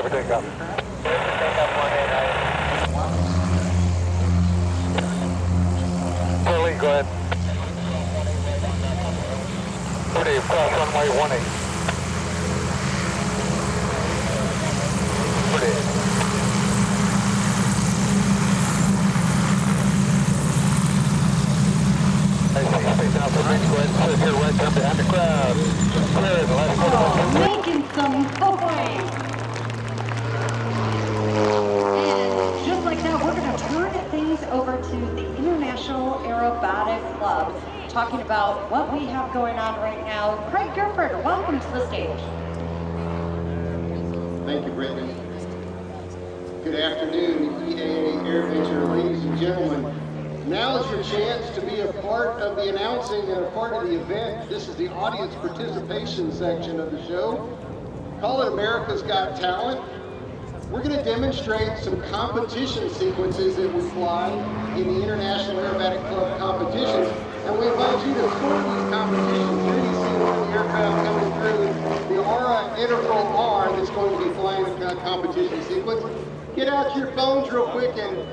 for takeoff. Takeoff 189. Charlie, go ahead. 40, cross runway 18. 40. Making some noise. And just like that, we're going to turn things over to the International Aerobatic Club, talking about what we have going on right now. Craig Gifford, welcome to the stage. Thank you, Brittany. Good afternoon, EAA AirVenture, ladies and gentlemen. Now is your chance to be a part of the announcing and a part of the event. This is the audience participation section of the show. Call it America's Got Talent. We're going to demonstrate some competition sequences that we fly in the International Aerobatic Club competitions. And we invite you to score these competitions. Here you see one of the aircraft coming through, the AERO Integral R that's going to be flying the competition sequence. Get out your phones real quick and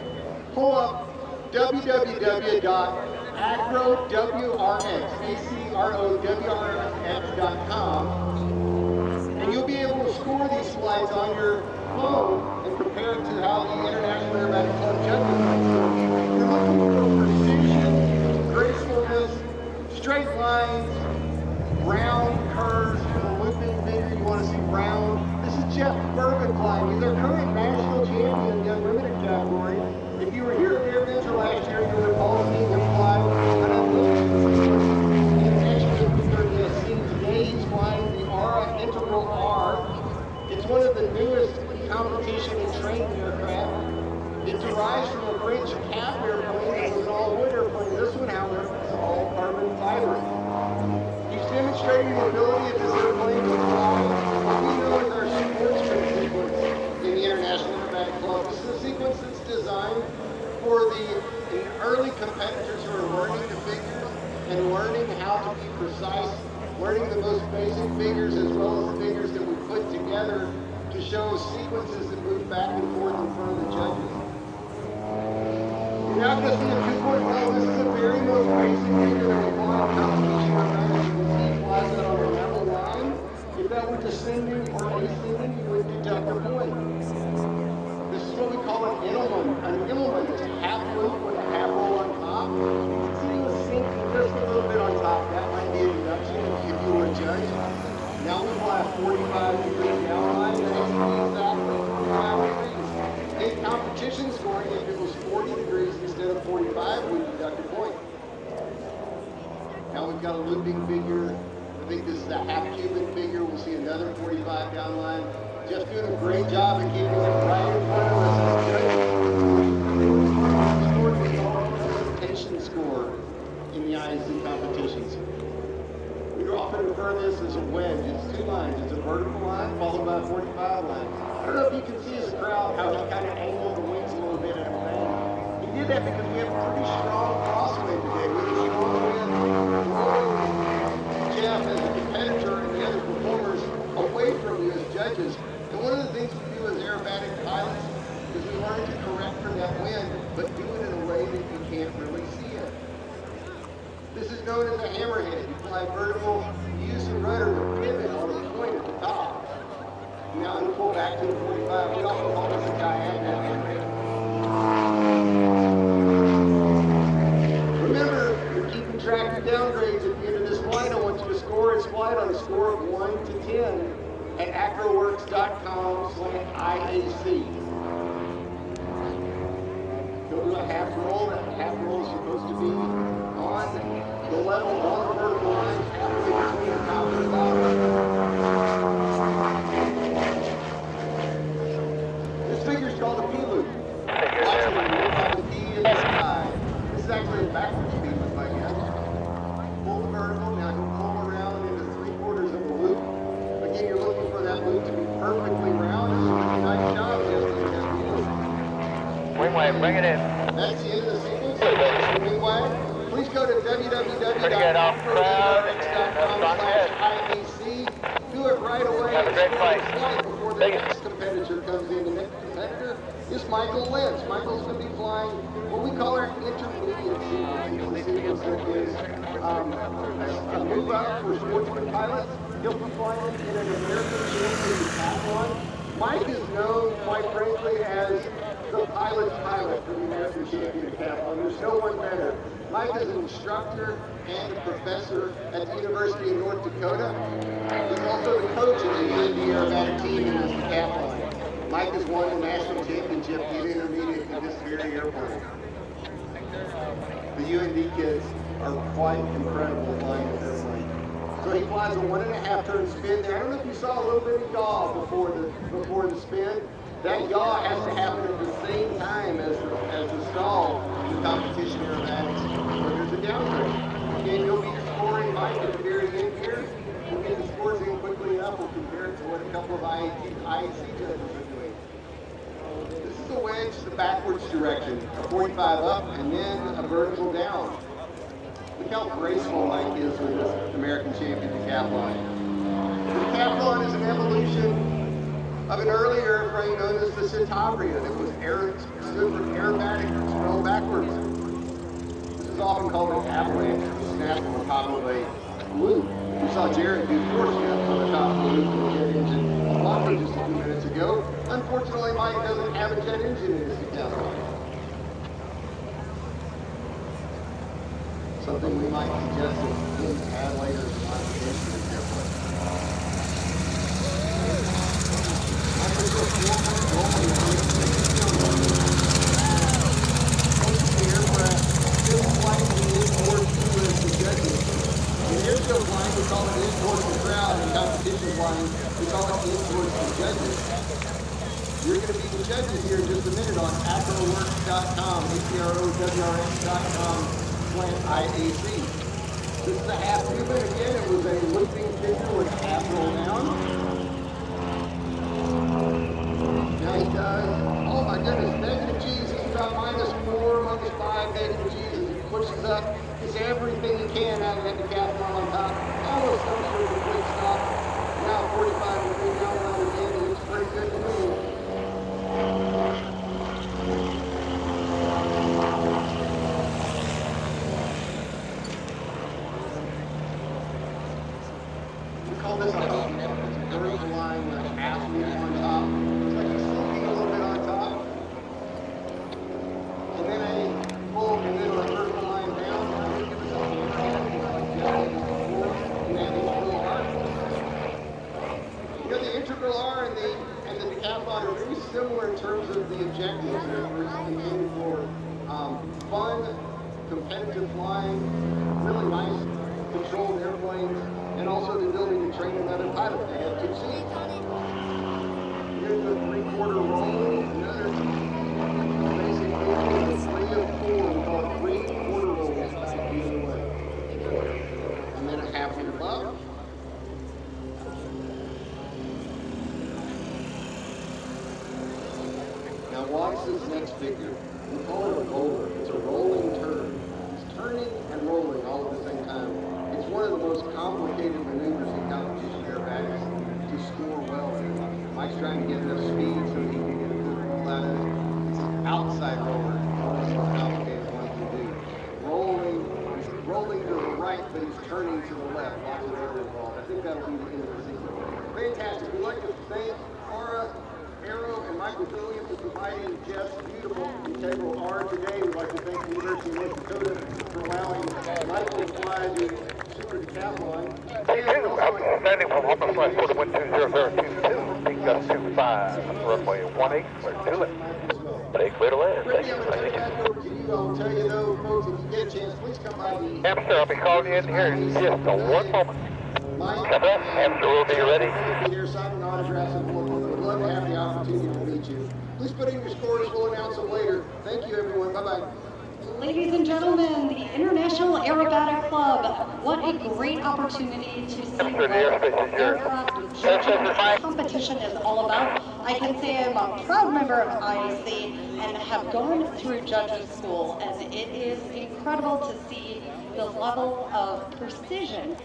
pull up www.acrowrx.com, and you'll be able to score these flights on your phone and compare it to how the International Aerobatic Club judges might score. You're looking for precision, gracefulness, straight lines, round curves. For the looping figure, you want to see round. This is Jeff Boerboon flying. He's our current national champion in the unlimited category. If you were here at AirVenture last year, you would have all seen him fly an unlimited sequence. And actually, we're going to see today he's flying the AERO Integral R. It's one of the newest competition and training aircraft. It derives from a French CAP airplane that was an all-wood airplane. This one, however, is all carbon fiber. He's demonstrating the ability of this airplane to fly what we know as our sports training sequence in the International Aerobatic Club. This is a sequence that's designed for the early competitors who are learning the figures and learning how to be precise, learning the most basic figures as well as the figures that we put together to show sequences that move back and forth in front of the judges. You're not going to see a 2.0. This is the very most basic figure that we fly in competition right now. You can see it flies out on a level line. If that were descending or ascending, you would deduct a point. This is what we call an Edelman. An Edelman is a half loop with a half roll on top. You can see it was sinking just a little bit on top. That might be a deduction if you were a judge. Now we fly a 45-degree downline. That is exactly 45 degrees. In competition scoring, if it was 40 degrees instead of 45, we deduct a point. Now we've got a looping figure. I think this is a half cubic figure. We'll see another 45 downline. Just doing a great job of keeping it right in front of us as judges. The presentation score in the IAC competitions. We often refer this as a wedge. It's two lines. It's a vertical line followed by a 45 line. I don't know if you can see as a crowd how he kind of angled the wings a little bit at a bang. He did that because we have a pretty strong crosswind today. We have a strong wind blowing Jeff as a competitor and the other performers away from you as judges. And one of the things we do as aerobatic pilots is we learn to correct for that wind, but do it in a way that you can't really see it. This is known as a hammerhead. You fly vertical, you use the rudder to pivot on a point at the top. Now you pull back to the 45. We also call this a diagonal hammerhead. Remember, you're keeping track of downgrades at the end of this flight. I want you to score his flight on a score of 1 to 10 at acrowrx.com/IAC. He'll do a half roll. That half roll is supposed to be on the level on the vertical line, halfway between the top and the bottom. This figure is called a P-loop. Watch the D in the sky. This is actually a backwards P-loop, I guess. Pull the vertical, now you pull around into 3/4 of the loop. Again, you're looking for that loop to be perfectly round. It's a nice job, Justin. Wing wave, bring it in. That's the end of the sequence. Wing wave. Please go to www.acrowrx.com/IAC. Do it right away. Have a great flight. Before the next competitor comes. is Michael Lents. Michael's going to be flying what we call our intermediate sequence. It's a sequence that is a move up for sportsman pilots. He'll be flying in an American champion decathlon. Mike is known, quite frankly, as the pilot's pilot for the American champion decathlon. There's no one better. Mike is an instructor and a professor at the University of North Dakota. He's also the coach of the UND aerobatic team in this decathlon. Mike has won the national championship in intermediate at this very airport. The UND kids are quite incredible flying this airplane. So he flies a 1.5 turn spin there. I don't know if you saw a little bit of yaw before the spin. That yaw has to happen at the same time as the stall in competition aerobatics. So there's a downgrade. Again, you'll be scoring Mike at the very end here. We'll get the scores in quickly enough. We'll compare it to what a couple of IAC judges are doing. This is a wedge the backwards direction, a 45 up and then a vertical down. Look how graceful Mike is with this American champion decathlon. The decathlon is an evolution of an earlier airplane known as the Citabria that was stood for aerobatic, spelled backwards. This is often called an avalanche or snap on the top of a loop. We saw Jared do 4 snaps on the top of the loop of the jet engine bumper just a few minutes ago. Unfortunately, Mike doesn't have a jet engine in his decathlon. Something we might suggest that him add later in the modification of the airplane. The aircraft still slightly in towards the judges. In airshow flying, we call it in towards the crowd. In competition flying, we call it in towards the judges. You're going to be the judges here in just a minute on acroworks.com, aerowrs.com/IAC. This is a half movement. Again, it was a looping figure with half roll down. Now he does, oh my goodness, negative G's. He's about -4, -5 negative G's as he pushes up. Gets everything he can out of that decathlon on top. Almost comes to a complete stop. Now 45 degree down around again. It looks pretty good to me. We call this a hook. It's a vertical line with a half loop on top. It's like he's sloping a little bit on top. And then a full, and then a vertical line down. And I think it was a and then the integral R. You know, the integral R and the decathlon are very similar in terms of the objectives. They're aiming for fun, competitive flying, really nice controlled airplanes, and also the ability to train another pilot. They have 2 seats. Here's the 3/4 roll. Another basically a 3 of 4. We call it 3/4 rolls back the other way. And then a half loop up. Now watch this next figure. We call it a roller. It's a rolling turn. It's turning and rolling all at the same time. It's one of the most complicated maneuvers in competition aerobatics to score well. Mike's trying to get enough speed so he can get a good roll out of it. It's an outside roller. It's one of the most complicated ones to do. Rolling to the right, but he's turning to the left. Watch the roller involved. I think that'll be the end of the sequence. Fantastic. We'd like to thank AERO and Michael Williams for providing Jeff's beautiful integral R today. We'd like to thank the University of North Dakota for allowing Michael to fly the Super Decathlon. Outstanding from Alpha Flight 4212022, Big Gus 25, runway 18, we're to it. Take clear to land. Thank you. I'll tell you though, folks, if you get a chance, please come by the... Hamster, I'll be calling you in here in just one moment. Mike, Hamster will be ready. We'll be here signing autographs and we'd love to have the opportunity to meet you. Please put in your scores. We'll announce them later. Thank you, everyone. Bye-bye. Ladies and gentlemen, the International Aerobatic Club, what a great opportunity to see what aircraft judging competition is all about. I can say I'm a proud member of IAC and have gone through judges school, and it is incredible to see the level of precision